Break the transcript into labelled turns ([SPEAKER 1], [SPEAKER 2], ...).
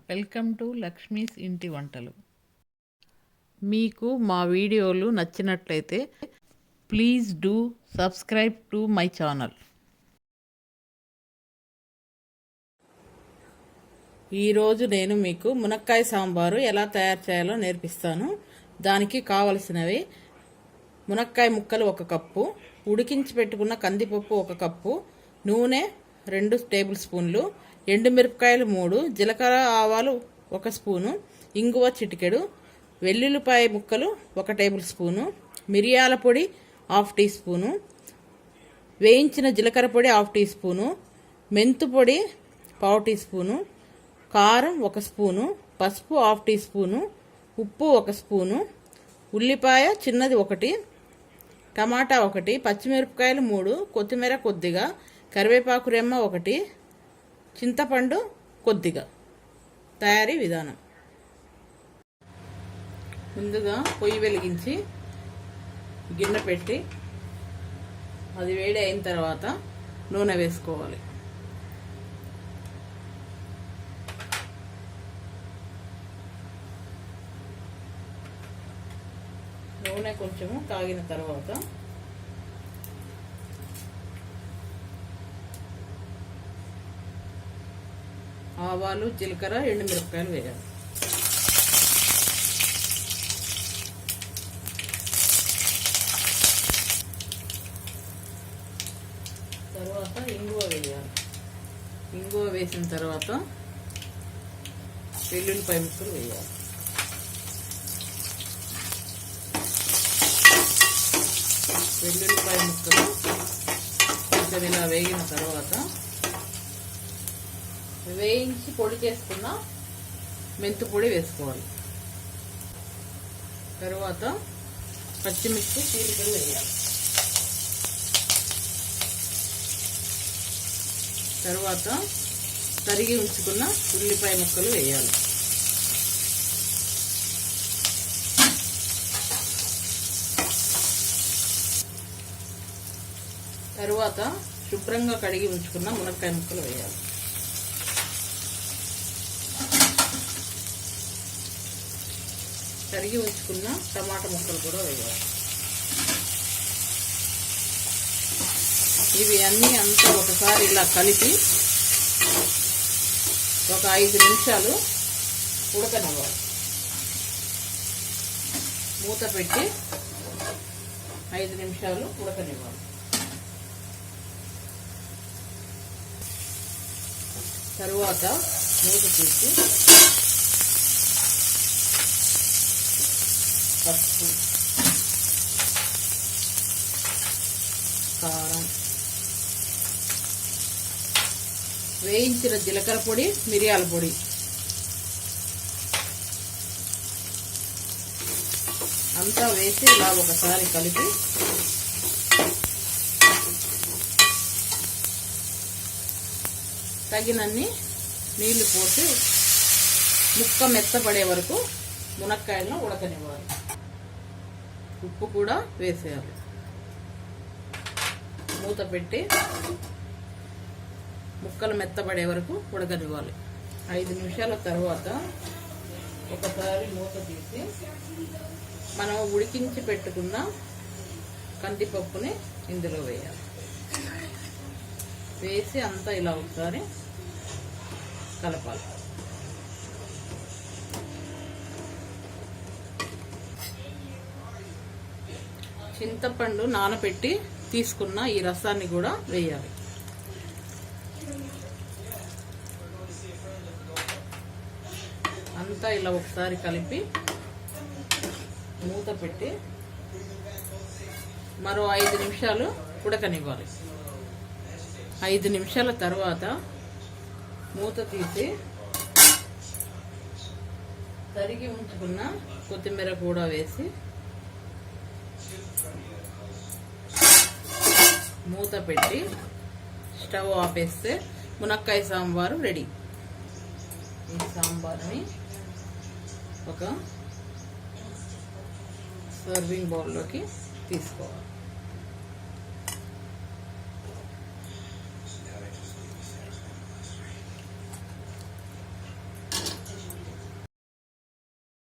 [SPEAKER 1] Welcome to Lakshmi's ఇంటి వంటలు. మీకు మా వీడియోలు నచ్చినట్లయితే please do subscribe to my channel. ఈరోజు నేను మీకు మునక్కాయ సాంబారు ఎలా తయారు చేయాలో నేర్పిస్తాను. దానికి కావలసినవి: మునక్కాయ ముక్కలు 1 కప్పు, ఉడికించి పెట్టుకున్న కందిపప్పు 1 కప్పు, నూనె 2 టేబుల్ స్పూన్లు, ఎండుమిరపకాయలు 3, జీలకర్ర ఆవాలు 1 స్పూను, ఇంగువ చిటికెడు, వెల్లుల్లిపాయ ముక్కలు 1 టేబుల్ స్పూను, మిరియాల పొడి 1/2 టీ స్పూను, వేయించిన జీలకర్ర పొడి 1/2 టీ స్పూను, మెంతు పొడి 1/2 టీ స్పూను, కారం 1 స్పూను, పసుపు 1/2 టీ స్పూను, ఉప్పు 1 స్పూను, ఉల్లిపాయ చిన్నది 1, టమాటా 1, పచ్చిమిరపకాయలు 3, కొత్తిమీర కొద్దిగా, కరివేపాకు రెమ్మ 1, చింతపండు కొద్దిగా. తయారీ విధానం: ముందుగా పొయ్యి వెలిగించి గిన్నె పెట్టి అది వేడి అయిన తర్వాత నూనె వేసుకోవాలి. నూనె కొంచెము కాగిన తర్వాత ఆవాలు, జీలకర్ర, ఎండుమిరపకాయలు వేయాలి. తర్వాత ఇంగువ వేయాలి. ఇంగువ వేసిన తర్వాత వెల్లుల్లిపాయ ముక్కలు వేయాలి. వెల్లుల్లిపాయ ముక్కలు కొంచెం ఇలా వేగిన తర్వాత వేయించి పొడి చేసుకున్న మెంతు పొడి వేసుకోవాలి. తర్వాత పచ్చిమిర్చి చీలికలు వేయాలి. తర్వాత తరిగి ఉంచుకున్న ఉల్లిపాయ ముక్కలు వేయాలి. తర్వాత శుభ్రంగా కడిగి ఉంచుకున్న మునక్కాయ ముక్కలు వేయాలి. తరిగి ఉంచుకున్న టమాటా ముక్కలు కూడా వేయాలి. ఇవి అన్నీ అంతా ఒకసారి ఇలా కలిపి ఒక 5 నిమిషాలు ఉడకనివ్వాలి. మూత పెట్టి 5 నిమిషాలు ఉడకనివ్వాలి. తరువాత మూత తీసి పసుపు, కారం, వేయించిన జీలకర్ర పొడి, మిరియాల పొడి, అంతా వేసి ఇలా ఒకసారి కలిపి తగినన్ని నీళ్లు పోసి ముక్క మెత్తపడే వరకు మునక్కాయలను ఉడకనివ్వాలి. ఉప్పు కూడా వేసేయాలి. మూత పెట్టి ముక్కలు మెత్తబడే వరకు ఉడకనివ్వాలి. 5 నిమిషాల తర్వాత ఒకసారి మూత తీసి మనం ఉడికించి పెట్టుకున్న కందిపప్పుని ఇందులో వేయాలి. వేసి అంతా ఇలా ఒకసారి కలపాలి. చింతపండు నానబెట్టి తీసుకున్న ఈ రసాన్ని కూడా వేయాలి. అంతా ఇలా ఒకసారి కలిపి మూత పెట్టి మరో 5 నిమిషాలు ఉడకనివ్వాలి. 5 నిమిషాల తర్వాత మూత తీసి తరిగి ఉంచుకున్న కొత్తిమీర కూడా వేసి మూత పెట్టి స్టవ్ ఆపేస్తే మునక్కాయ సాంబారు రెడీ. ఈ సాంబార్ని ఒక సర్వింగ్ బౌల్లోకి తీసుకోవాలి.